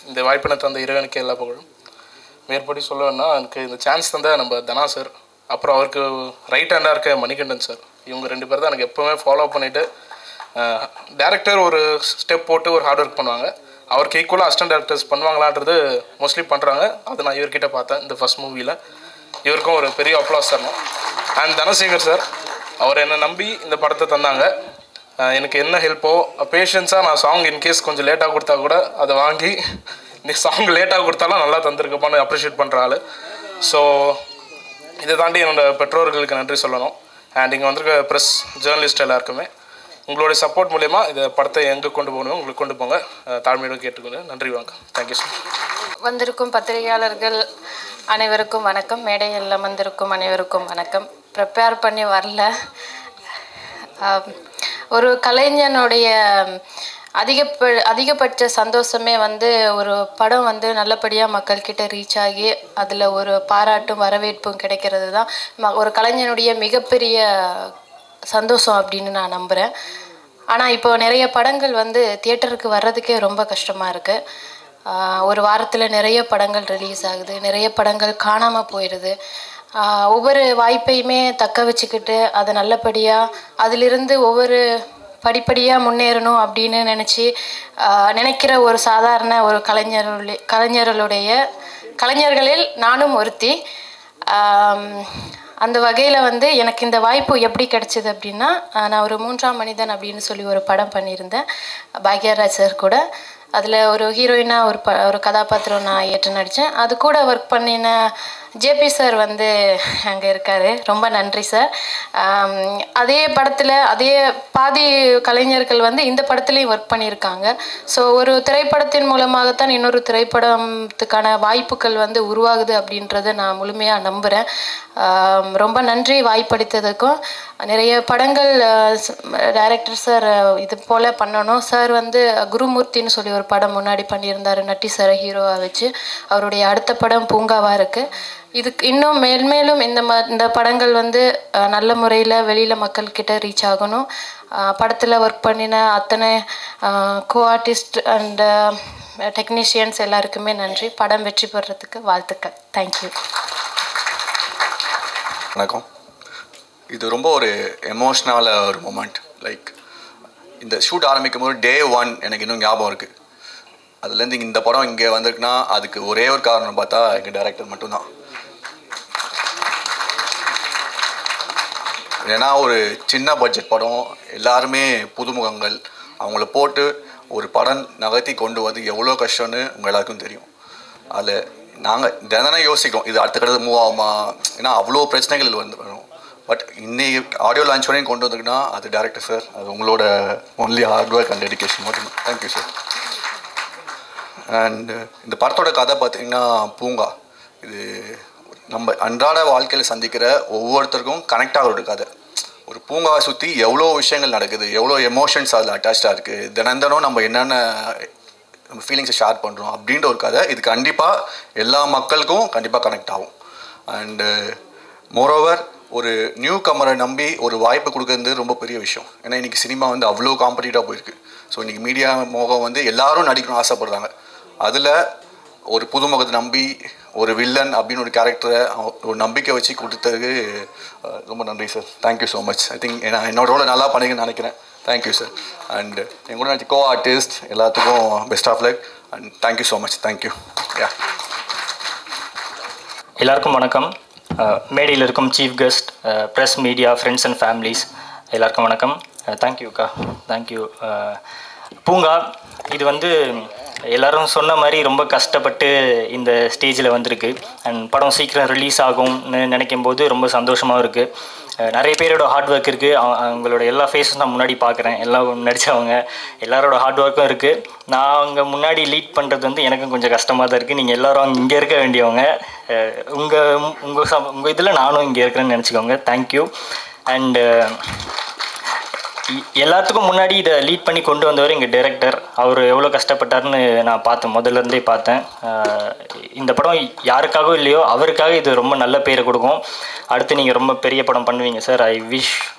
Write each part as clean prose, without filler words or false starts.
இந்த வாய்ப்பினை தந்த இறைவனுக்கு எல்லா புகழும். மேற்படி சொல்லணும்னா எனக்கு இந்த சான்ஸ் தந்த நம்ம தனா சார், அப்புறம் அவருக்கு ரைட் ஹேண்டாக இருக்க மணிகண்டன் சார், இவங்க 2 பேர் தான் எனக்கு எப்போவுமே ஃபாலோ பண்ணிவிட்டு டேரக்டர் ஒரு ஸ்டெப் போட்டு ஒரு ஹார்ட் ஒர்க் பண்ணுவாங்க, அவருக்கு ஈக்குவலாக அசிஸ்டன்ட் டேரக்டர்ஸ் பண்ணுவாங்களான்றது மோஸ்ட்லி பண்ணுறாங்க. அதை நான் இவர்கிட்ட பார்த்தேன் இந்த ஃபஸ்ட் மூவியில். இவருக்கும் ஒரு பெரிய அப்ளாஸ் தரணும். அண்ட் தனசேகர் சார், அவர் என்னை நம்பி இந்த படத்தை தந்தாங்க. எனக்கு என்ன ஹெல்ப்போ பேஷன்ஸாக நான் சாங் இன்கேஸ் கொஞ்சம் லேட்டாக கொடுத்தா கூட அதை வாங்கி இந்த சாங் லேட்டாக கொடுத்தாலும் நல்லா தந்திருக்கப்பான்னு அப்ரிஷியேட் பண்ணுற ஆள். ஸோ இதை தாண்டி என்னோடய பெற்றோர்களுக்கு நன்றி சொல்லணும். அண்ட் இங்கே வந்திருக்க ப்ரெஸ் ஜேர்னலிஸ்ட் எல்லாருக்குமே உங்களுடைய சப்போர்ட் மூலயமா இந்த படத்தை எங்கே கொண்டு போகணும் உங்களுக்கு கொண்டு போங்க, தாழ்மையோடு கேட்டுக்கொண்டு நன்றி, வணக்கம். Thank you sir. வந்திருக்கும் பத்திரிகையாளர்கள் அனைவருக்கும் வணக்கம். மேடையில் வந்திருக்கும் அனைவருக்கும் வணக்கம். ப்ரிப்பேர் பண்ணி வரல. ஒரு கலைஞனுடைய அதிகபட்ச சந்தோஷமே ஒரு படம் நல்லபடியாக மக்கள்கிட்ட ரீச் ஆகி அதில் ஒரு பாராட்டும் வரவேற்பும் கிடைக்கிறது தான் ஒரு கலைஞனுடைய மிகப்பெரிய சந்தோஷம் அப்படின்னு நான் நம்புகிறேன். ஆனால் இப்போ நிறைய படங்கள் தியேட்டருக்கு வர்றதுக்கே ரொம்ப கஷ்டமாக இருக்குது. ஒரு வாரத்தில் நிறைய படங்கள் ரிலீஸ் ஆகுது, நிறைய படங்கள் காணாமல் போயிடுது. ஒவ்வொரு வாய்ப்பையுமே தக்க வச்சுக்கிட்டு அதை நல்லபடியாக அதிலிருந்து ஒவ்வொரு படிப்படியாக முன்னேறணும் அப்படின்னு நினைக்கிற ஒரு சாதாரண ஒரு கலைஞர்களில் நானும் ஒருத்தி. அந்த வகையில் எனக்கு இந்த வாய்ப்பு எப்படி கிடைச்சிது அப்படின்னா, நான் ஒரு 3ஆம் மனிதன் அப்படின்னு சொல்லி ஒரு படம் பண்ணியிருந்தேன் பாக்யராஜ் சார் கூட. அதில் ஒரு ஹீரோயினாக ஒரு கதாபாத்திரம் நான் ஏற்று நடித்தேன். அது கூட ஒர்க் பண்ணின ஜேபி சார் அங்கே இருக்கார். ரொம்ப நன்றி சார். அதே படத்தில் அதே பாதி கலைஞர்கள் இந்த படத்துலேயும் ஒர்க் பண்ணியிருக்காங்க. ஸோ ஒரு திரைப்படத்தின் மூலமாகத்தான் இன்னொரு திரைப்படத்துக்கான வாய்ப்புகள் உருவாகுது அப்படின்றத நான் முழுமையாக நம்புகிறேன். ரொம்ப நன்றி வாய்ப்பளித்ததுக்கும். நிறைய படங்கள் டைரக்டர் சார் இது போல் பண்ணணும். சார் குருமூர்த்தின்னு சொல்லி ஒரு படம் முன்னாடி பண்ணியிருந்தார், நட்டி சாரை ஹீரோவாக வச்சு. அவருடைய அடுத்த படம் பூங்காவாக இருக்குது. இதுக்கு இன்னும் மேல்மேலும் இந்த படங்கள் நல்ல முறையில் வெளியில் மக்கள்கிட்ட ரீச் ஆகணும். படத்தில் ஒர்க் பண்ணின அத்தனை கோ ஆர்டிஸ்ட் அண்ட் டெக்னீஷியன்ஸ் எல்லாருக்குமே நன்றி. படம் வெற்றி பெறத்துக்கு வாழ்த்துக்கள். தேங்க்யூ. வணக்கம். இது ரொம்ப ஒரு எமோஷ்னலான ஒரு மூமெண்ட். லைக் இந்த ஷூட் ஆரம்பிக்கும் போது Day 1 எனக்கு இன்னும் ஞாபகம் இருக்குது. அதுலேருந்து இந்த படம் இங்கே வந்திருக்குன்னா அதுக்கு ஒரே ஒரு காரணம் பார்த்தா எங்கள் டைரக்டர் மட்டும்தான். ஏன்னா ஒரு சின்ன பட்ஜெட் படம், எல்லாருமே புதுமுகங்கள், அவங்கள போட்டு ஒரு படம் நகர்த்தி கொண்டு வந்து எவ்வளோ கஷ்டம்னு உங்கள் எல்லாருக்கும் தெரியும். அதில் நாங்கள் தினம் யோசிக்கிறோம் இது அடுத்த கட்டத்தில் மூவ் ஆகுமா, ஏன்னா அவ்வளோ பிரச்சனைகள் வரும். பட் இன்னைக்கு ஆடியோ லான்ச் வரையும் கொண்டு வந்திருக்குன்னா அது டேரக்டர் சார், அது உங்களோட only hard work and dedication மட்டும். Thank you sir. அண்ட் இந்த படத்தோட கதை பார்த்திங்கன்னா பூங்கா. இது நம்ம அன்றாட வாழ்க்கையில் சந்திக்கிற ஒவ்வொருத்தருக்கும் கனெக்ட் ஆகிற ஒரு கதை. ஒரு பூங்காவை சுற்றி எவ்வளோ விஷயங்கள் நடக்குது, எவ்வளோ எமோஷன்ஸ் அதில் அட்டாச்சாக இருக்குது, தினம் நம்ம என்னென்ன நம்ம ஃபீலிங்ஸை ஷேர் பண்ணுறோம் அப்படின்ற ஒரு கதை. இது கண்டிப்பாக எல்லா மக்களுக்கும் கண்டிப்பாக கனெக்ட் ஆகும். அண்டு மோரோவர் ஒரு நியூ கமரை நம்பி ஒரு வாய்ப்பு கொடுக்கறது ரொம்ப பெரிய விஷயம். ஏன்னா இன்றைக்கி சினிமா அவ்வளோ காம்படிட்டிவாக போயிருக்கு. ஸோ இன்றைக்கி மீடியா மோகம் எல்லோரும் நடிக்கணும்னு ஆசைப்படுறாங்க. அதில் ஒரு புதுமுகத்தை நம்பி ஒரு வில்லன் அப்படின்னு ஒரு கேரக்டரை ஒரு நம்பிக்கை வச்சு கொடுத்ததுக்கு ரொம்ப நன்றி sir. Thank you so much. I think என்னோட ரோலை நல்லா பண்ணிங்கன்னு நினைக்கிறேன். Thank you sir. அண்ட் என் கூட கோ ஆர்டிஸ்ட் எல்லாத்துக்கும் best of luck and thank you so much. Thank you. Yeah, எல்லாருக்கும் வணக்கம். மேடையில் இருக்கும் chief guest, press, media, friends and families எல்லாருக்கும் வணக்கம். தேங்க்யூக்கா, தேங்க்யூ. பூங்கா இது எல்லோரும் சொன்ன மாதிரி ரொம்ப கஷ்டப்பட்டு இந்த ஸ்டேஜில் வந்திருக்கு. அண்ட் படம் சீக்கிரம் ரிலீஸ் ஆகும்னு நினைக்கும் போது ரொம்ப சந்தோஷமாக இருக்குது. நிறைய பேரோட ஹார்ட் ஒர்க் இருக்குது. அவங்களோட எல்லா ஃபேஸும் நான் முன்னாடி பார்க்குறேன். எல்லாம் நடித்தவங்க எல்லாரோட ஹார்ட் ஒர்க்கும் இருக்குது. நான் அங்கே முன்னாடி லீட் பண்ணுறது எனக்கும் கொஞ்சம் கஷ்டமாக தான் இருக்குது. நீங்கள் எல்லோரும் இங்கே இருக்க வேண்டியவங்க. உங்கள் இதில் நானும் இங்கே இருக்கிறேன்னு நினச்சிக்கோங்க. தேங்க்யூ. அண்டு எல்லாத்துக்கும் முன்னாடி இதை லீட் பண்ணி கொண்டு வந்தவர் எங்கள் டைரக்டர். அவர் எவ்வளோ கஷ்டப்பட்டார்னு நான் பார்த்தேன், முதல்லேருந்தே பார்த்தேன். இந்த படம் யாருக்காகவும் இல்லையோ அவருக்காக இது ரொம்ப நல்ல பேரை கொடுக்கும். அடுத்து நீங்கள் ரொம்ப பெரிய படம் பண்ணுவீங்க sir. I wish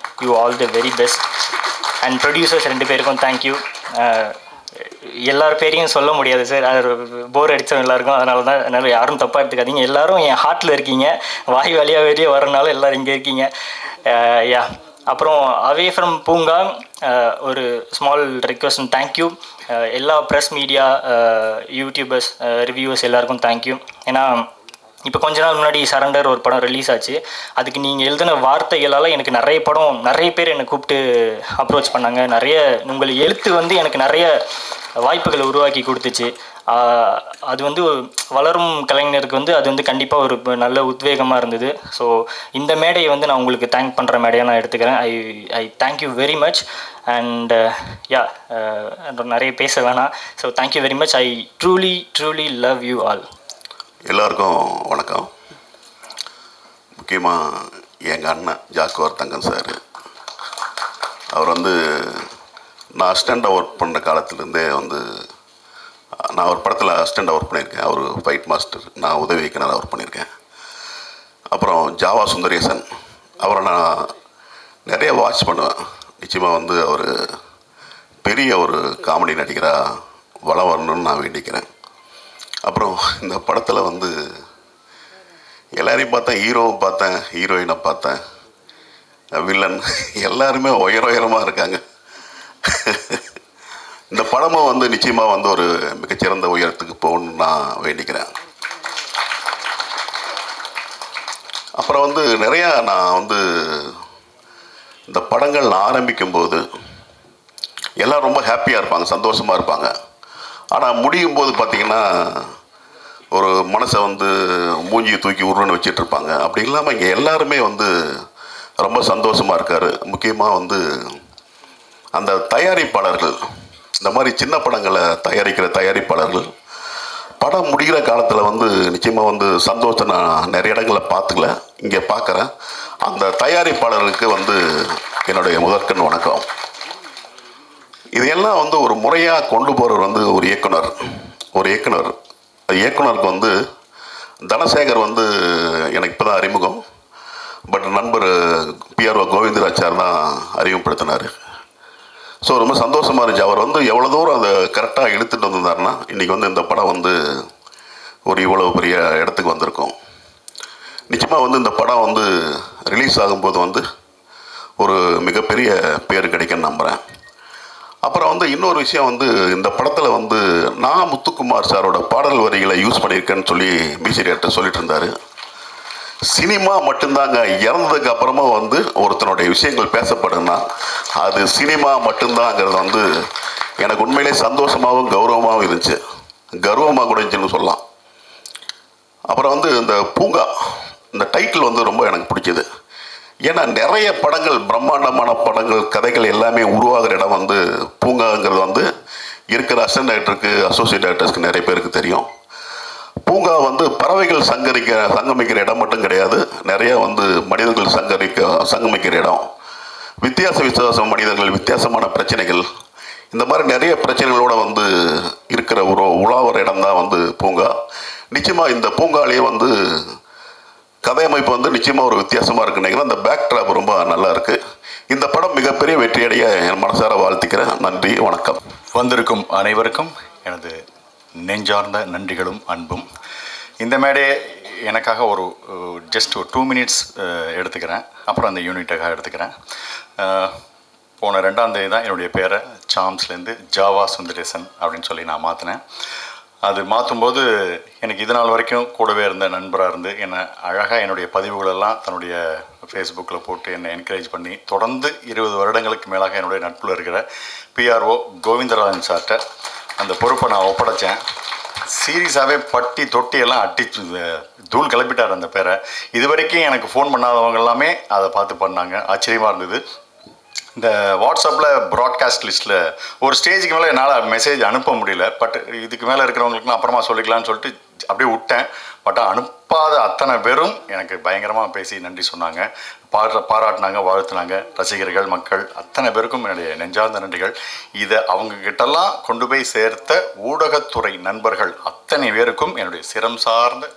you all the very best. And producers 2 பேருக்கும் தேங்க்யூ. எல்லார் பேரையும் சொல்ல முடியாது சார், போர் அடித்தோம் எல்லாருக்கும். அதனால யாரும் தப்பாக எடுத்துக்காதீங்க. எல்லோரும் என் ஹார்ட்டில் இருக்கீங்க, வாய் வழியாக வெளியே வரனால எல்லோரும் இங்கே இருக்கீங்க. யா, அப்புறம் அவே ஃப்ரம் பூங்கா ஒரு ஸ்மால் ரெக்வஸ்ட் அண்ட் தேங்க்யூ. எல்லா ப்ரெஸ் மீடியா, யூடியூபர்ஸ், ரிவ்யூவர்ஸ் எல்லாருக்கும் தேங்க்யூ. ஏன்னா இப்போ கொஞ்ச நாள் முன்னாடி சரண்டர் ஒரு படம் ரிலீஸ் ஆச்சு. அதுக்கு நீங்கள் எழுதின வார்த்தைகளால் எனக்கு நிறைய பேர் என்னை கூப்பிட்டு அப்ரோச் பண்ணாங்க. உங்கள் எழுத்து வந்து எனக்கு நிறைய வாய்ப்புகளை உருவாக்கி கொடுத்துச்சு. அது வந்து வளரும் கலைஞருக்கு வந்து அது வந்து கண்டிப்பாக ஒரு நல்ல உத்வேகமாக இருந்தது. ஸோ இந்த மேடையை வந்து நான் உங்களுக்கு தேங்க் பண்ணுற மேடையாக நான் எடுத்துக்கிறேன். I thank you very much. And yeah, நிறைய பேச வேணாம். So thank you very much. I truly love you all. எல்லாருக்கும் வணக்கம். முக்கியமாக எங்கள் அண்ணன் ஜாக்குவார் தங்கம் சார், அவர் வந்து நான் அசிஸ்டண்ட்டாக ஒர்க் பண்ணுற காலத்துலேருந்தே வந்து நான் ஒரு படத்தில் அசிஸ்டண்ட்டாக ஒர்க் பண்ணியிருக்கேன். அவர் ஃபைட் மாஸ்டர், நான் உதவி இயக்குனராக ஒர்க் பண்ணியிருக்கேன். அப்புறம் ஜாவா சுந்தரேசன், அவரை நான் நிறைய வாட்ச் பண்ணுவேன். நிச்சயமாக வந்து அவர் பெரிய ஒரு காமெடி நடிகராக வளம் வரணும்னு நான் வேண்டிக்கிறேன். அப்புறம் இந்த படத்தில் வந்து எல்லாரையும் பார்த்தேன், ஹீரோவை பார்த்தேன், ஹீரோயினை பார்த்தேன், வில்லன் எல்லாருமே உயரமாக இருக்காங்க. இந்த படமும் வந்து நிச்சயமாக வந்து ஒரு மிகச்சிறந்த உயரத்துக்கு போகணுன்னு நான் வேண்டிக்கிறேன். அப்புறம் வந்து நிறையா நான் வந்து இந்த படங்கள் ஆரம்பிக்கும்போது எல்லாம் ரொம்ப ஹாப்பியாக இருப்பாங்க, சந்தோஷமாக இருப்பாங்க. ஆனால் முடியும் போது பார்த்திங்கன்னா ஒரு மனசை வந்து மூஞ்சியை தூக்கி உருன்னு வச்சிட்டு இருப்பாங்க. அப்படி இல்லாமல் இங்கே எல்லாருமே வந்து ரொம்ப சந்தோஷமாக இருக்கார். முக்கியமாக வந்து அந்த தயாரிப்பாளர்கள், இந்த மாதிரி சின்ன படங்களை தயாரிக்கிற தயாரிப்பாளர்கள் படம் முடிகிற காலத்தில் வந்து நிச்சயமாக வந்து சந்தோஷத்தை நான் நிறைய இடங்களில் பார்த்துக்கல, இங்கே பார்க்குறேன். அந்த தயாரிப்பாளர்களுக்கு வந்து என்னுடைய முதற்கண் வணக்கம். இதையெல்லாம் வந்து ஒரு முறையாக கொண்டு போகிறவர் வந்து ஒரு இயக்குனர். இயக்குனருக்கு வந்து தனசேகர் வந்து எனக்கு இப்போ தான் அறிமுகம். பட் நண்பர் பிஆர்ஓ கோவிந்தராஜார் தான் அறிமுகப்படுத்தினார். ஸோ ரொம்ப சந்தோஷமாக இருந்துச்சு. அவர் வந்து எவ்வளோ தூரம் அதை கரெக்டாக இழுத்துட்டு வந்திருந்தாருன்னா இன்றைக்கி வந்து இந்த படம் வந்து ஒரு இவ்வளோ பெரிய இடத்துக்கு வந்திருக்கும். நிச்சயமாக வந்து இந்த படம் வந்து ரிலீஸ் ஆகும்போது வந்து ஒரு மிகப்பெரிய பேர் கிடைக்குன்னு நம்புகிறேன். அப்புறம் வந்து இன்னொரு விஷயம் வந்து இந்த படத்தில் வந்து நான் முத்துக்குமார் சாரோட பாடல் வரிகளை யூஸ் பண்ணியிருக்கேன்னு சொல்லி மியூசிக் டைரக்டர் சொல்லிட்டு இருந்தார். சினிமா மட்டும்தாங்க, இறந்ததுக்கு அப்புறமா வந்து ஒருத்தனுடைய விஷயங்கள் பேசப்படுன்னா அது சினிமா மட்டும்தாங்கிறது வந்து எனக்கு உண்மையிலே சந்தோஷமாகவும் கௌரவமாகவும் இருந்துச்சு, கர்வமாக கூட இருந்துச்சுன்னு சொல்லலாம். அப்புறம் வந்து இந்த பூங்கா, இந்த டைட்டில் வந்து ரொம்ப எனக்கு பிடிச்சது. ஏன்னா நிறைய படங்கள், பிரம்மாண்டமான படங்கள், கதைகள் எல்லாமே உருவாகிற இடம் வந்து பூங்காங்கிறது வந்து இருக்கிற அசிஸ்டன்ட் டைரக்டருக்கு, அசோசியேட் டைரக்டர்ஸ்க்கு நிறைய பேருக்கு தெரியும். பூங்கா வந்து பறவைகள் சங்கமிக்கிற இடம் மட்டும் கிடையாது, நிறைய வந்து மனிதர்கள் சங்கமிக்கிற இடம். வித்தியாச மனிதர்கள், வித்தியாசமான பிரச்சனைகள், இந்த மாதிரி நிறைய பிரச்சனைகளோடு வந்து இருக்கிற ஒரு உலாவர இடம் தான் வந்து பூங்கா. நிச்சயமாக இந்த பூங்காலேயே வந்து கதை அமைப்பு வந்து நிச்சயமாக ஒரு வித்தியாசமாக இருக்குன்னு அந்த பேக் ட்ராப் ரொம்ப நல்லா இருக்குது. இந்த படம் மிகப்பெரிய வெற்றியடைய என் மனசார வாழ்த்துக்கிறேன். நன்றி, வணக்கம். வந்திருக்கும் அனைவருக்கும் எனது நெஞ்சார்ந்த நன்றிகளும் அன்பும். இந்த மேடையை எனக்காக ஒரு ஜஸ்ட் ஒரு 2 minutes எடுத்துக்கிறேன், அப்புறம் அந்த யூனிட்டாக எடுத்துக்கிறேன். போன 2ஆம் தேதி தான் என்னுடைய பேரை சாம்ஸ்லேருந்து ஜாவா சுந்தரேசன் அப்படின்னு சொல்லி நான் மாற்றினேன். அது மாற்றும்போது எனக்கு இது நாள் வரைக்கும் கூடவே இருந்த நண்பராக இருந்து என்னை அழகாக என்னுடைய பதிவுகளெல்லாம் தன்னுடைய ஃபேஸ்புக்கில் போட்டு என்னை என்கரேஜ் பண்ணி தொடர்ந்து 20 வருடங்களுக்கு மேலாக என்னுடைய நட்பில் இருக்கிற பிஆர்ஓ கோவிந்தராஜன் சார்கிட்ட அந்த பொறுப்பை நான் ஒப்படைச்சேன். சீரியஸாகவே பட்டி தொட்டி எல்லாம் அட்டிச்சு தூள் கிளப்பிட்டார் அந்த பேரை. இது வரைக்கும் எனக்கு ஃபோன் பண்ணாதவங்க எல்லாமே அதை பார்த்து பண்ணாங்க. ஆச்சரியமாக இருந்தது. இந்த வாட்ஸ்அப்பில் ப்ராட்காஸ்ட் லிஸ்ட்டில் ஒரு ஸ்டேஜுக்கு மேலே என்னால் மெசேஜ் அனுப்ப முடியல. பட் இதுக்கு மேலே இருக்கிறவங்களுக்குலாம் அப்புறமா சொல்லிக்கலாம்னு சொல்லிட்டு அப்படியே விட்டேன். பட் அனுப்பாத அத்தனை பேரும் எனக்கு பயங்கரமாக பேசி நன்றி சொன்னாங்க, பாராட்டினாங்க, வாழ்த்துனாங்க. ரசிகர்கள், மக்கள் அத்தனை பேருக்கும் என்னுடைய நெஞ்சார்ந்த நன்றிகள். இதை அவங்கக்கிட்டெல்லாம் கொண்டு போய் சேர்த்த ஊடகத்துறை நண்பர்கள் அத்தனை பேருக்கும் என்னுடைய சிரம் சார்ந்த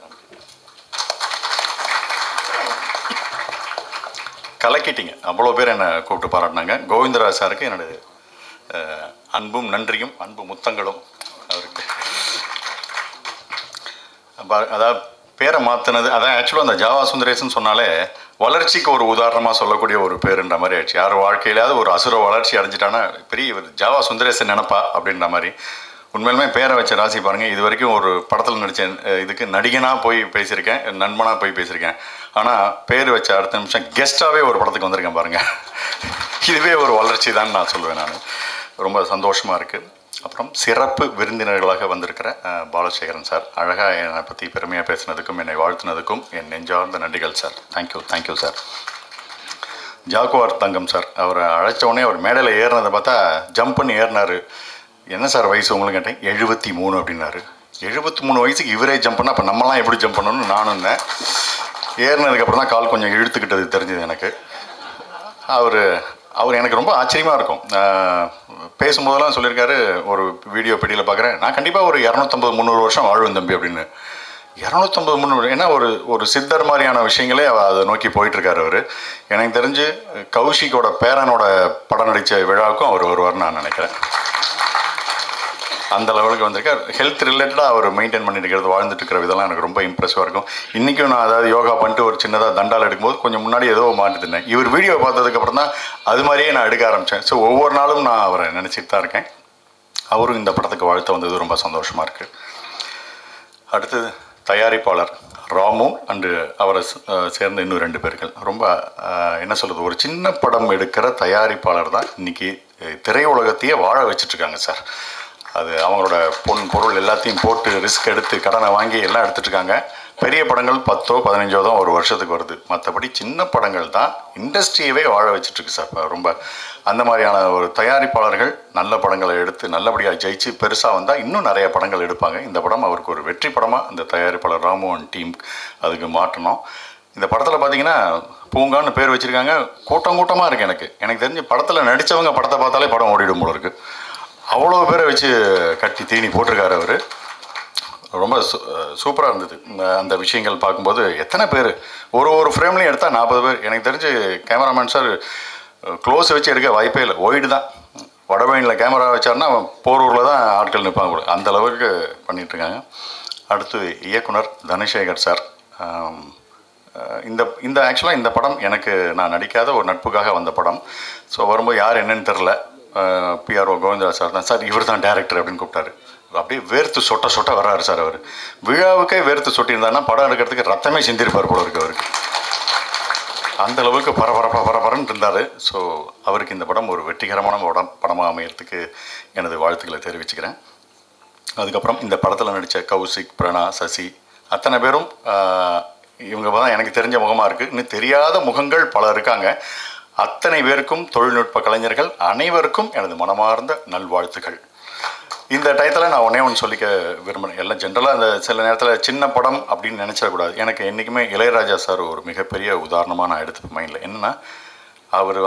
கலக்கிட்டீங்க. அவ்வளோ பேர் என்னை கூப்பிட்டு பாராட்டினாங்க. கோவிந்தராஜ் சாருக்கு என்னுடைய அன்பும் நன்றியும் அன்பு முத்தங்களும் அவருக்கு. அதாவது பேரை மாற்றினது அதான் ஆக்சுவலாக அந்த ஜாவா சுந்தரேசன் சொன்னாலே வளர்ச்சிக்கு ஒரு உதாரணமாக சொல்லக்கூடிய ஒரு பேருன்ற மாதிரி ஆயிடுச்சு. யார் வாழ்க்கையிலாவது ஒரு அசுர வளர்ச்சி அடைஞ்சிட்டானா பெரிய ஜாவா சுந்தரேசன் நினப்பா அப்படின்ற மாதிரி. உண்மையிலுமே பேரை வச்ச ராசி பாருங்கள். இது வரைக்கும் ஒரு படத்தில் நடித்த இதுக்கு நடிகனாக போய் பேசியிருக்கேன், நண்பனாக போய் பேசியிருக்கேன். ஆனால் பேர் வச்ச அடுத்த நிமிஷம் கெஸ்ட்டாகவே ஒரு படத்துக்கு வந்திருக்கேன் பாருங்கள். இதுவே ஒரு வளர்ச்சி தான் நான் சொல்லுவேன். நான் ரொம்ப சந்தோஷமாக இருக்குது. அப்புறம் சிறப்பு விருந்தினர்களாக வந்திருக்கிற பாலசேகரன் சார், அழகாக என்னை பற்றி பெருமையாக பேசினதுக்கும் என்னை வாழ்த்தினதுக்கும் என் நெஞ்சார்ந்த நன்றிகள் சார். Thank you sir. ஜாக்குவார் தங்கம் சார், அவரை அழைச்ச உடனே அவர் மேடையில் ஏறினதை பார்த்தா ஜம்ப் பண்ணி ஏறினார். என்ன சார் வயசு உங்களுக்கு கேட்டேன். 73 அப்படின்னாரு. 73 வயசுக்கு இவரே ஜம்ப் பண்ணால் அப்போ நம்மலாம் எப்படி ஜம்ப் பண்ணணும்னு நானும் இருந்தேன். ஏறினதுக்கப்புறம் தான் கால் கொஞ்சம் இழுத்துக்கிட்டது தெரிஞ்சது எனக்கு. அவர் எனக்கு ரொம்ப ஆச்சரியமாக இருக்கும். பேசும்போதெல்லாம் சொல்லியிருக்காரு, ஒரு வீடியோ பெட்டியில் பார்க்குறேன், நான் கண்டிப்பாக ஒரு 250-300 வருஷம் வாழ்வேன் தம்பி அப்படின்னு. 250-300 ஏன்னா ஒரு சித்தர் மாதிரியான விஷயங்களே அதை நோக்கி போயிட்டுருக்காரு அவர். எனக்கு தெரிஞ்சு கௌஷிக்கோட பேரனோட படம் நடித்த விழாவுக்கும் அவர் வருவார்னு நான் நினைக்கிறேன். அந்த லெவலுக்கு வந்திருக்கார். ஹெல்த் ரிலேட்டடாக அவர் மெயின்டைன் பண்ணிட்டு இருக்கிறது, வாழ்ந்துட்டு இருக்கிற விதெல்லாம் எனக்கு ரொம்ப இம்ப்ரெசிவாக இருக்கும். இன்றைக்கும் நான் அதாவது யோகா பண்ணிட்டு ஒரு சின்னதாக தண்டால் எடுக்கும்போது கொஞ்சம் முன்னாடி ஏதோ மாட்டுத்தினேன். இவர் வீடியோ பார்த்ததுக்கப்புறம் தான் அது மாதிரியே நான் எடுக்க ஆரம்பித்தேன். ஸோ ஒவ்வொரு நாளும் நான் அவரை நினச்சிட்டு தான் இருக்கேன். அவரும் இந்த படத்துக்கு வாழ்த்து வந்தது ரொம்ப சந்தோஷமாக இருக்குது. அடுத்தது தயாரிப்பாளர் ராமு அண்டு அவரை சேர்ந்த இன்னும் 2 பேர்கள். ரொம்ப என்ன சொல்கிறது, ஒரு சின்ன படம் எடுக்கிற தயாரிப்பாளர் தான் இன்றைக்கி திரையுலகத்தையே வாழ வச்சிட்ருக்காங்க சார். அது அவங்களோட பொருள் எல்லாத்தையும் போட்டு ரிஸ்க் எடுத்து கடனை வாங்கி எல்லாம் எடுத்துகிட்ருக்காங்க. பெரிய படங்கள் 10-15 தான் ஒரு வருஷத்துக்கு வருது. மற்றபடி சின்ன படங்கள் தான் இண்டஸ்ட்ரியவே வாழ வச்சிட்ருக்கு சார். ரொம்ப அந்த மாதிரியான ஒரு தயாரிப்பாளர்கள் நல்ல படங்களை எடுத்து நல்லபடியாக ஜெயிச்சு பெருசாக வந்தால் இன்னும் நிறைய படங்கள் எடுப்பாங்க. இந்த படம் அவருக்கு ஒரு வெற்றி படமாக அந்த தயாரிப்பாளர் ராமோகன் டீம் அதுக்கு மாற்றணும். இந்த படத்தில் பார்த்தீங்கன்னா பூங்கான்னு பேர் வச்சுருக்காங்க. கூட்டமாக இருக்குது. எனக்கு தெரிஞ்சு படத்தில் நடித்தவங்க படத்தை பார்த்தாலே படம் ஓடிடும் போல இருக்குது. அவ்வளோ பேரை வச்சு கட்டி தீனி போட்டிருக்காரு அவர். ரொம்ப சூப்பராக இருந்தது அந்த விஷயங்கள் பார்க்கும்போது. எத்தனை பேர் ஒரு ஃப்ரேம்லையும் எடுத்தால் 40 பேர். எனக்கு தெரிஞ்சு கேமராமேன் சார் க்ளோஸ் வச்சு எடுக்க வாய்ப்பே இல்லை. ஒய்டு தான். வடபழனியில் கேமரா வச்சார்னா போரூரில் தான் ஆட்கள் நிற்பாங்க கூட. அந்த அளவுக்கு பண்ணிகிட்ருக்காங்க. அடுத்து இயக்குனர் தனசேகர் சார். இந்த ஆக்சுவலாக இந்த படம் எனக்கு நான் நடிக்காத ஒரு நட்புக்காக வந்த படம். ஸோ வரும்போது யார் என்னன்னு தெரில. PRO கோவிந்தராஜ் சார் தான், சார் இவர் தான் டேரக்டர் அப்படின்னு கூப்பிட்டாரு. அப்படியே வேர்த்து சொட்ட வர்றாரு சார். அவர் விழாவுக்கே வேர்த்து சொட்டியிருந்தாருன்னா படம் எடுக்கிறதுக்கு ரத்தமே சிந்திருப்பார் போல இருக்கு அவருக்கு. அந்த அளவுக்கு பரபரன்னு இருந்தார். ஸோ அவருக்கு இந்த படம் ஒரு வெற்றிகரமான படமாக அமையறதுக்கு எனது வாழ்த்துக்களை தெரிவிச்சுக்கிறேன். அதுக்கப்புறம் இந்த படத்தில் நடித்த கௌசிக், பிரணா, சசி அத்தனை பேரும் இவங்க தான் எனக்கு தெரிஞ்ச முகமாக இருக்குது. இன்னும் தெரியாத முகங்கள் பல இருக்காங்க. அத்தனை பேருக்கும் தொழில்நுட்ப கலைஞர்கள் அனைவருக்கும் எனது மனமார்ந்த நல்வாழ்த்துக்கள். இந்த டயத்தில் நான் ஒன்று சொல்லிக்க விரும்புகிறேன். எல்லாம் ஜென்ரலாக அந்த சில நேரத்தில் சின்ன படம் அப்படின்னு நினச்சிடக்கூடாது. எனக்கு என்றைக்குமே இளையராஜா சார் ஒரு மிகப்பெரிய உதாரணமாக நான் எடுத்துப்பேன் மைண்டில். என்னென்னா அவர்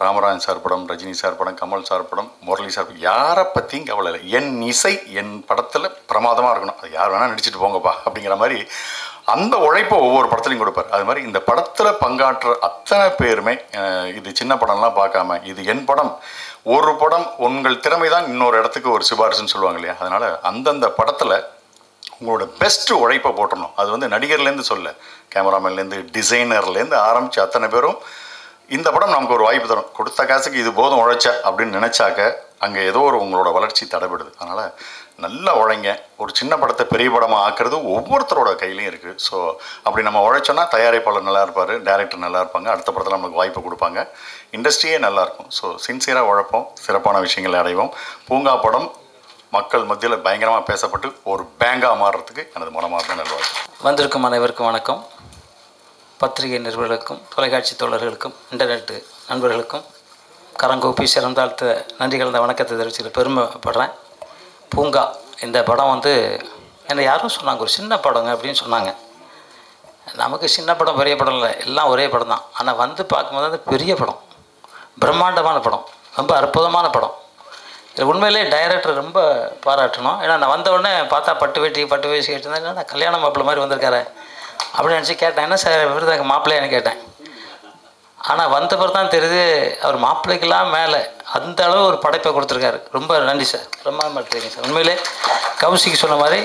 ராமராஜன் சார் படம், ரஜினி சார் படம், கமல் சார் படம், முரளி சார் படம் யாரை பற்றியும் கவலை இல்லை. என் இசை என் படத்தில் பிரமாதமாக இருக்கணும், அது யார் வேணால் நடிச்சிட்டு போங்கப்பா அப்படிங்கிற மாதிரி அந்த உழைப்பை ஒவ்வொரு படத்துலையும் கொடுப்பார். அது மாதிரி இந்த படத்தில் பங்காற்ற அத்தனை பேருமே இது சின்ன படம்லாம் பார்க்காம இது என் படம், ஒரு படம் உங்கள் திறமை தான் இன்னொரு இடத்துக்கு ஒரு சிபாரிசுன்னு சொல்லுவாங்க இல்லையா. அதனால் அந்தந்த படத்தில் உங்களோட பெஸ்ட்டு உழைப்பை போட்டணும். அது நடிகர்லேருந்து சொல்ல, கேமராமேன்லேருந்து டிசைனர்லேருந்து ஆரம்பித்து அத்தனை பேரும் இந்த படம் நமக்கு ஒரு வாய்ப்பு தரும், கொடுத்த காசுக்கு இது போதும் உழைச்ச அப்படின்னு நினச்சாக்க அங்கே ஏதோ ஒரு உங்களோட வளர்ச்சி தடைபடுது. அதனால் நல்லா உழைங்க. ஒரு சின்ன படத்தை பெரிய படமாக ஆக்குறது ஒவ்வொருத்தரோட கையிலையும் இருக்குது. ஸோ அப்படி நம்ம உழைச்சோன்னா தயாரிப்பாளர் நல்லா இருப்பார், டைரக்டர் நல்லா இருப்பாங்க, அடுத்த படத்தில் நமக்கு வாய்ப்பு கொடுப்பாங்க, இண்டஸ்ட்ரியே நல்லாயிருக்கும். ஸோ சின்சியராக உழைப்போம், சிறப்பான விஷயங்களை அடைவோம். பூங்கா படம் மக்கள் மத்தியில் பயங்கரமாக பேசப்பட்டு ஒரு பேங்காக மாறுறதுக்கு எனது மனமார்ந்த நல்வாழ்த்து. வந்திருக்கும் அனைவருக்கும் வணக்கம். பத்திரிகை நிறுவனங்களுக்கும் தொலைக்காட்சி தோழர்களுக்கும் இன்டர்நெட் நண்பர்களுக்கும் கரங்கூப்பி சிறந்தாழ்த்த நன்றிகள் இந்த வணக்கத்தை தெரிவிச்சுட்டு பெருமைப்படுறேன். பூங்கா இந்த படம் என்னை யாரும் சொன்னாங்க ஒரு சின்ன படங்க அப்படின்னு சொன்னாங்க. நமக்கு சின்ன படம் பெரிய படம் இல்லை, எல்லாம் ஒரே படம் தான். ஆனால் பார்க்கும்போது பெரிய படம், பிரம்மாண்டமான படம், ரொம்ப அற்புதமான படம். இது உண்மையிலே டைரக்டர் ரொம்ப பாராட்டணும். ஏன்னா நான் வந்தவுடனே பார்த்தா பட்டு வேசி கேட்டிருந்தேன். நான் கல்யாண மாப்பிள்ளை மாதிரி வந்திருக்காரு அப்படின்னு நினச்சி கேட்டேன். என்ன சார் விருதாக மாப்பிள்ளையான்னு கேட்டேன். ஆனால் வந்த பிறகு தான் தெரியுது அவர் மாப்பிள்ளைக்கெல்லாம் மேலே அந்த அளவு ஒரு படைப்பை கொடுத்துருக்காரு. ரொம்ப நன்றி சார், பிரமாதமாக இருக்கீங்க சார். உண்மையிலே கௌசிக்கு சொன்ன மாதிரி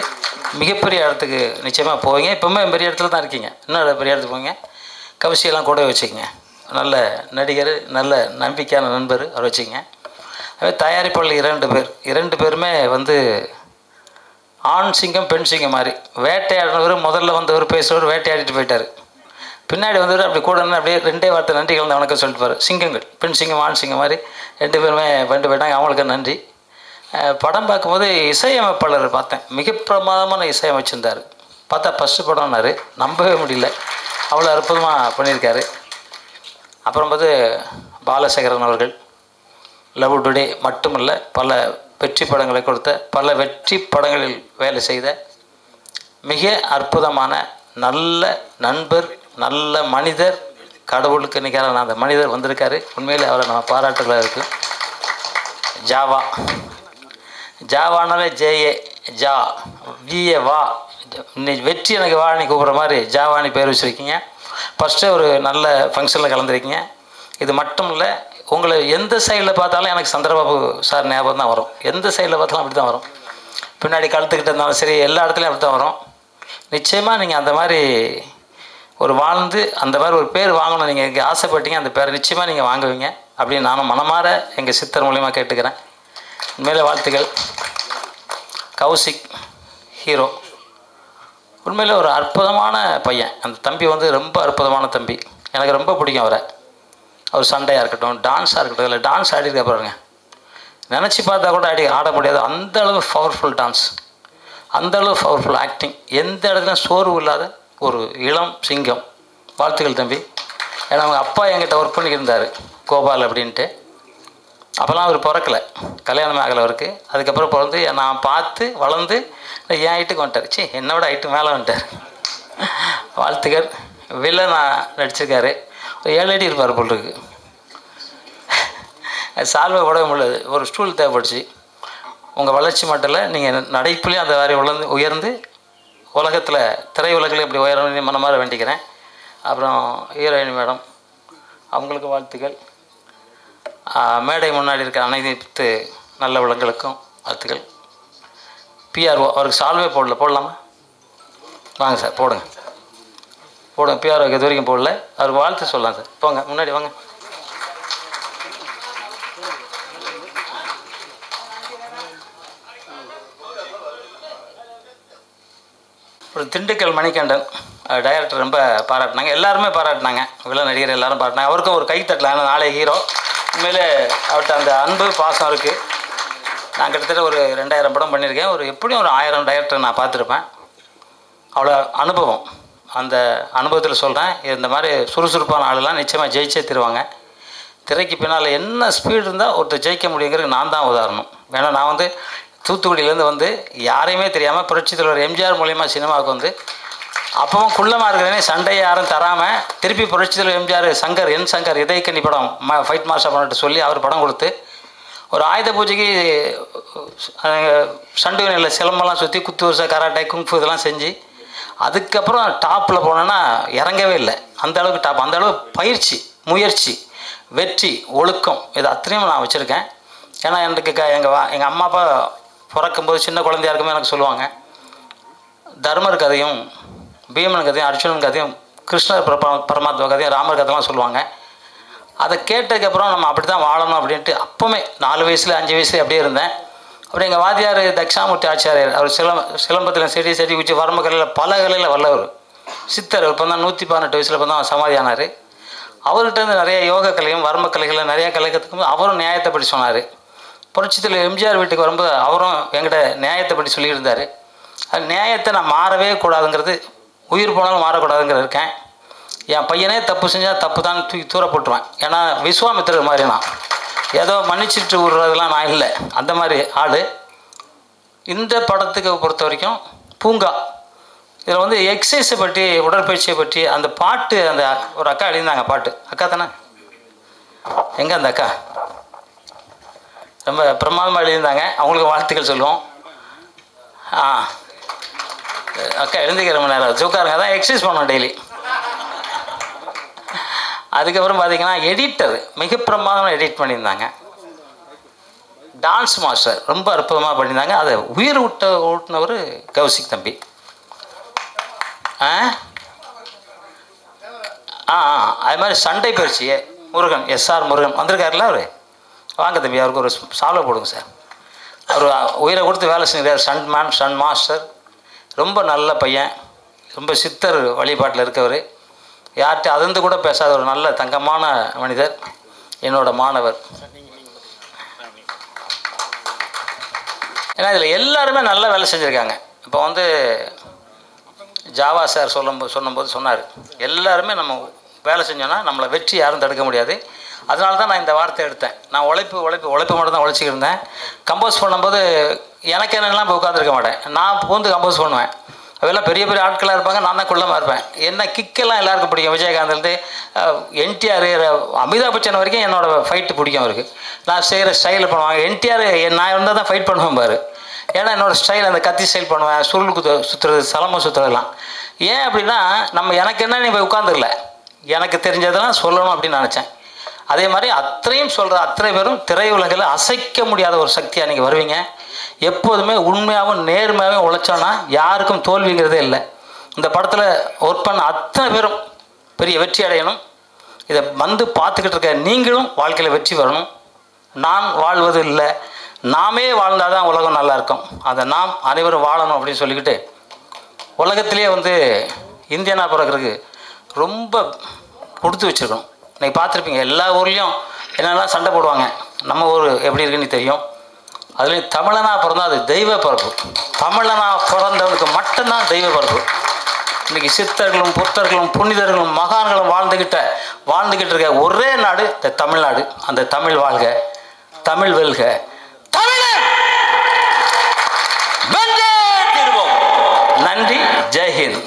மிகப்பெரிய இடத்துக்கு நிச்சயமாக போவீங்க. இப்போவுமே பெரிய இடத்துல தான் இருக்கீங்க, இன்னும் பெரிய இடத்துக்கு போவீங்க. கௌசியெல்லாம் கூட வச்சுக்கோங்க. நல்ல நடிகர், நல்ல நம்பிக்கையான நண்பர், அவர் வச்சுக்கோங்க. அதே தயாரிப்பாளர் 2 பேருமே வந்து ஆண் சிங்கம் பெண் சிங்கம் மாதிரி. வேட்டையாடினவர் முதல்ல வந்தவர் பேசுகிறவர் வேட்டையாடிட்டு போயிட்டார். பின்னாடி வந்தவர் அப்படி கூட அப்படியே 2 வார்த்தை நன்றி கலந்த வணக்கம் சொல்லிட்டு பாரு. சிங்கங்கள், பெண் சிங்கம் ஆண் சிங்கம் மாதிரி 2 பேருமே பண்ணிட்டு போயிட்டாங்க. அவங்களுக்கு நன்றி. படம் பார்க்கும்போது இசையமைப்பாளர் பார்த்தேன், மிக பிரமாதமான இசையமைச்சிருந்தார். பார்த்தா ஃபஸ்ட்டு படம்னாரு, நம்பவே முடியல, அவ்வளோ அற்புதமாக பண்ணியிருக்காரு. அப்புறம் பாலசேகரன் அவர்கள் லவ் டுடே மட்டுமல்ல, பல வெற்றி படங்களை கொடுத்த, பல வெற்றி படங்களில் வேலை செய்த மிக அற்புதமான நல்ல நண்பர், நல்ல மனிதர், கடவுளுக்கு நிகரான அந்த மனிதர் வந்திருக்காரு. உண்மையிலே அவரை நம்ம பாராட்டுகளாக இருக்குது. ஜாவானாலே ஜேஏ ஜா விஏ வா, இன்னைக்கு வெற்றி எனக்கு வா நீ கூப்பிட்ற மாதிரி ஜாவானி பேர் வச்சுருக்கீங்க. ஃபஸ்ட்டு ஒரு நல்ல ஃபங்க்ஷனில் கலந்துருக்கீங்க. இது மட்டும் இல்லை, உங்களை எந்த சைடில் பார்த்தாலும் எனக்கு சந்திரபாபு சார் ஞாபகம் தான் வரும். எந்த சைடில் பார்த்தாலும் அப்படி தான் வரும். பின்னாடி கழுத்துக்கிட்டு இருந்தாலும் சரி, எல்லா இடத்துலையும் அப்படி தான் வரும். நிச்சயமாக நீங்கள் அந்த மாதிரி ஒரு வாழ்ந்து அந்த மாதிரி ஒரு பேர் வாங்கணும் நீங்கள் இங்கே ஆசைப்பட்டீங்க. அந்த பேரை நிச்சயமாக நீங்கள் வாங்குவீங்க அப்படின்னு நானும் மனமாற எங்கள் சித்தர் மூலிமா கேட்டுக்கிறேன். உண்மையிலே வாழ்த்துக்கள். கௌசிக் ஹீரோ, உண்மையில் ஒரு அற்புதமான பையன். அந்த தம்பி ரொம்ப அற்புதமான தம்பி, எனக்கு ரொம்ப பிடிக்கும் அவரை. அவர் சண்டையாக இருக்கட்டும், டான்ஸாக இருக்கட்டும், இல்லை டான்ஸ் ஆடிருக்க பாருங்க, நினச்சி பார்த்தா கூட ஆட முடியாது. அந்த அளவு பவர்ஃபுல் டான்ஸ், அந்த அளவு பவர்ஃபுல் ஆக்டிங், எந்த இடத்துலையும் சோர்வு இல்லாத ஒரு இளம் சிங்கம். வாழ்த்துக்கள் தம்பி. ஏன்னா அவங்க அப்பா என்கிட்ட ஒர்க் பண்ணிக்கிருந்தார், கோபால் அப்படின்ட்டு. அப்போல்லாம் அவர் பிறக்கலை, கல்யாணமே ஆகலை அவருக்கு. அதுக்கப்புறம் பிறந்து நான் பார்த்து வளர்ந்து என் ஹைட்டுக்கு வந்துட்டார். என்னோட ஹைட்டு மேலே வந்துட்டார். வாழ்த்துக்கள். வில்லனாக நடிச்சிருக்காரு. ஒரு 7 அடி இருப்பார் போல் இருக்கு. சால்வை போடவே முடியாது, ஒரு ஸ்டூல் தேவைப்படுச்சு. உங்கள் வளர்ச்சி மட்டும் இல்லை, நீங்கள் நடைப்புலேயும் அந்த மாதிரி உயர்ந்து உலகத்தில் திரையுலகில் இப்படி உயரணும் மனமாற வேண்டிக்கிறேன். அப்புறம் ஹீரோயினி மேடம், அவங்களுக்கு வாழ்த்துக்கள். மேடை முன்னாடி இருக்க அனைத்து நல்ல விளங்களுக்கும் வாழ்த்துக்கள். பிஆர்ஓ, அவருக்கு சால்வே போடலாமா? வாங்க சார், போடுங்க. பிஆர்ஓக்கு இது வரைக்கும் போடல, அவருக்கு வாழ்த்து சொல்லலாம் சார். போங்க, முன்னாடி வாங்க. ஒரு திண்டுக்கல் மணிகண்டன் டைரக்டர் ரொம்ப பாராட்டினாங்க, எல்லாருமே பாராட்டினாங்க, வில்லன் நடிகர் எல்லாரும் பாராட்டினாங்க. அவருக்கும் ஒரு கைத்தட்டல. ஆனால் நாளை ஹீரோ. உண்மையிலே அவர்கிட்ட அந்த அன்பு பாசம் இருக்குது. நான் கிட்டத்தட்ட ஒரு 2000 படம் பண்ணியிருக்கேன். எப்படியும் ஒரு 1000 டைரக்டர் நான் பார்த்துருப்பேன். அவ்வளோ அனுபவம். அந்த அனுபவத்தில் சொல்கிறேன், இந்த மாதிரி சுறுசுறுப்பான ஆளெல்லாம் நிச்சயமாக ஜெயிச்சே தருவாங்க. திரைக்கு பின்னால் என்ன ஸ்பீடு இருந்தால் ஒருத்தர் ஜெயிக்க முடியுங்கிறது நான் தான் உதாரணம். ஏன்னா நான் தூத்துக்குடியிலேருந்து யாரையுமே தெரியாமல் புரட்சி தலைவர் எம்ஜிஆர் மூலிமா சினிமாவுக்கு அப்பவும் குள்ளமாக இருக்கிறேனே, சண்டையை யாரும் தராமல் திருப்பி புரட்சி தலைவர் எம்ஜிஆர் சங்கர் இதயக்கண்ணி படம் ஃபைட் மாஸ்டர் பண்ணிட்டு சொல்லி அவர் படம் கொடுத்து ஒரு ஆயுத பூஜைக்கு சண்டுவனில் சிலம்பெல்லாம் சுற்றி குத்து வரிசை கராட்டை குங்ஃபு இதெல்லாம் செஞ்சு அதுக்கப்புறம் டாப்பில் போனோன்னா இறங்கவே இல்லை. அந்த அளவுக்கு டாப், அந்த அளவு பயிற்சி, முயற்சி, வெற்றி, ஒழுக்கம், இது அத்தனையும் நான் வச்சுருக்கேன். ஏன்னா எனக்கு எங்கள் அம்மா அப்பா பிறக்கும்போது சின்ன குழந்தையா இருக்குமே எனக்கு சொல்லுவாங்க, தர்மர் கதையும் பீமன் கதையும் அர்ஜுனன் கதையும் கிருஷ்ணர் பரமாத்மா கதையும் ராமர் கதையெல்லாம் சொல்லுவாங்க. அதை கேட்டதுக்கப்புறம் நம்ம அப்படி தான் வாழணும் அப்படின்ட்டு அப்போவுமே 4 வயசுல 5 வயசுல அப்படியே இருந்தேன். அப்புறம் எங்கள் வாத்தியார் தக்ஷாமூர்த்தி ஆச்சாரியர், அவர் சிலம்பத்தில் செடி குச்சி வர்ம கலையில் பல கலையில் வல்லவர் சித்தர். இப்போ தான் 118 வயசில் இப்போ தான் சமாதி ஆனார். அவர்கிட்ட நிறைய யோக கலையும் வர்ம கலைகளை நிறையா கலை கற்றுக்கும் அவரும் நியாயத்தை பற்றி சொன்னார். புரட்சித்தில் எம்ஜிஆர் வீட்டுக்கு வரும்போது அவரும் என்கிட்ட நியாயத்தை பற்றி சொல்லியிருந்தார். அது நியாயத்தை நான் மாறவே கூடாதுங்கிறது, உயிர் போனாலும் மாறக்கூடாதுங்கிறது இருக்கேன். என் பையனே தப்பு செஞ்சால் தப்பு தான் தூக்கி தூர போட்டுருவேன். ஏன்னா விஸ்வாமித்திரர் மாதிரி நான் ஏதோ மன்னிச்சுட்டு விடுறதெல்லாம் நான் இல்லை, அந்த மாதிரி ஆள். இந்த படத்துக்கு பொறுத்த வரைக்கும் பூங்கா, இதில் எக்ஸசைஸை பற்றி உடற்பயிற்சியை பற்றி அந்த பாட்டு, அந்த ஒரு அக்கா எழுதியிருந்தாங்க பாட்டு, அக்கா தானே, எங்கே அந்த அக்கா ரொம்ப பிரமாதமாக எழுதியிருந்தாங்க, அவங்களுக்கு வாழ்த்துக்கள் சொல்லுவோம். அக்கா எழுந்திக்கிற மணி நேரம் ஜோக்காருங்க தான் எக்ஸசைஸ் பண்ணோம் டெய்லி. அதுக்கப்புறம் பார்த்திங்கன்னா எடிட்டர் மிக பிரமாதமாக எடிட் பண்ணியிருந்தாங்க. டான்ஸ் மாஸ்டர் ரொம்ப அற்புதமாக பண்ணியிருந்தாங்க. அதை உயிர் ஊட்டினவர் கௌசிக் தம்பி. அது மாதிரி சண்டை பயிற்சி முருகன், எஸ்ஆர் முருகன் வந்திருக்காருல்ல அவர். வாங்க தம்பி, அவருக்கு ஒரு சால்வை போடுங்க சார். அவர் உயிரை கொடுத்து வேலை செஞ்சுக்கிறார். சன் மாஸ்டர், ரொம்ப நல்ல பையன், ரொம்ப சித்தர் வழிபாட்டில் இருக்கவர், யார்கிட்ட அதிர்ந்து கூட பேசாத ஒரு நல்ல தங்கமான மனிதர், என்னோட மாணவர். ஏன்னா இதில் எல்லாருமே நல்லா வேலை செஞ்சுருக்காங்க. இப்போ வந்து ஜாவா சார் சொன்னபோது சொன்னார், எல்லாருமே நம்ம வேலை செஞ்சோன்னா நம்மளை வெற்றி யாரும் தடுக்க முடியாது. அதனால தான் நான் இந்த வார்த்தை எடுத்தேன். நான் உழைப்பு மட்டும் தான் உழைச்சிக்கிட்டு இருந்தேன். கம்போஸ் பண்ணும்போது எனக்கு என்னெல்லாம் போய் உட்காந்துருக்க மாட்டேன். நான் பூந்து கம்போஸ் பண்ணுவேன். அதெல்லாம் பெரிய பெரிய ஆட்களாக இருப்பாங்க, நான் தான் குள்ளமாக இருப்பேன். என்ன கிக்கெல்லாம் எல்லாருக்கும் பிடிக்கும். விஜயகாந்த்லேருந்து என்டிஆர், அமிதாப் பச்சன் வரைக்கும் என்னோடய ஃபைட்டு பிடிக்கும் அவருக்கு. நான் செய்கிற ஸ்டைலில் பண்ணுவாங்க. என்டிஆர் நான் இருந்தால் தான் ஃபைட் பண்ணுவேன் பாரு. ஏன்னா என்னோடய ஸ்டைல் அந்த கத்தி ஸ்டைல் பண்ணுவேன், சுருள் சுற்றுறது, சலமை சுற்றுறதுலாம். ஏன் அப்படின்னா எனக்கு என்ன, நீ போய் உட்காந்துடல, எனக்கு தெரிஞ்சதெல்லாம் சொல்லணும் அப்படின்னு நினச்சேன். அதே மாதிரி அத்தனையும் சொல்கிற அத்தனை பேரும் திரையுலகில் அசைக்க முடியாத ஒரு சக்தியாக நீங்கள் வருவீங்க. எப்போதுமே உண்மையாகவும் நேர்மையாகவும் உழைச்சோன்னா யாருக்கும் தோல்விங்கிறதே இல்லை. இந்த படத்தில் ஒர்க் பண்ண அத்தனை பேரும் பெரிய வெற்றி அடையணும். இதை வந்து பார்த்துக்கிட்டு இருக்க நீங்களும் வாழ்க்கையில் வெற்றி வரணும். நான் வாழ்வது இல்லை, நாமே வாழ்ந்தால் தான் உலகம் நல்லா இருக்கும். அதை நாம் அனைவரும் வாழணும் அப்படின்னு சொல்லிக்கிட்டு, உலகத்திலே வந்து இந்தியனாக பிறக்கிறதுக்கு ரொம்ப கொடுத்து வச்சுருக்கணும். இன்றைக்கி பார்த்துருப்பீங்க, எல்லா ஊர்லேயும் என்னெல்லாம் சண்டை போடுவாங்க. நம்ம ஊர் எப்படி இருக்குன்னு தெரியும். அதுலேயும் தமிழனாக பிறந்தால் அது தெய்வ பிறப்பு. தமிழனாக பிறந்தவனுக்கு மட்டும்தான் தெய்வ பிறப்பு. இன்றைக்கி சித்தர்களும் புத்தர்களும் புனிதர்களும் மகான்களும் வாழ்ந்துக்கிட்டு இருக்க ஒரே நாடு இந்த தமிழ்நாடு. அந்த தமிழ் வாழ்க, தமிழ் வெல்க, தமிழன் வென்றே தீர்வோம். நன்றி, ஜெய்ஹிந்த்.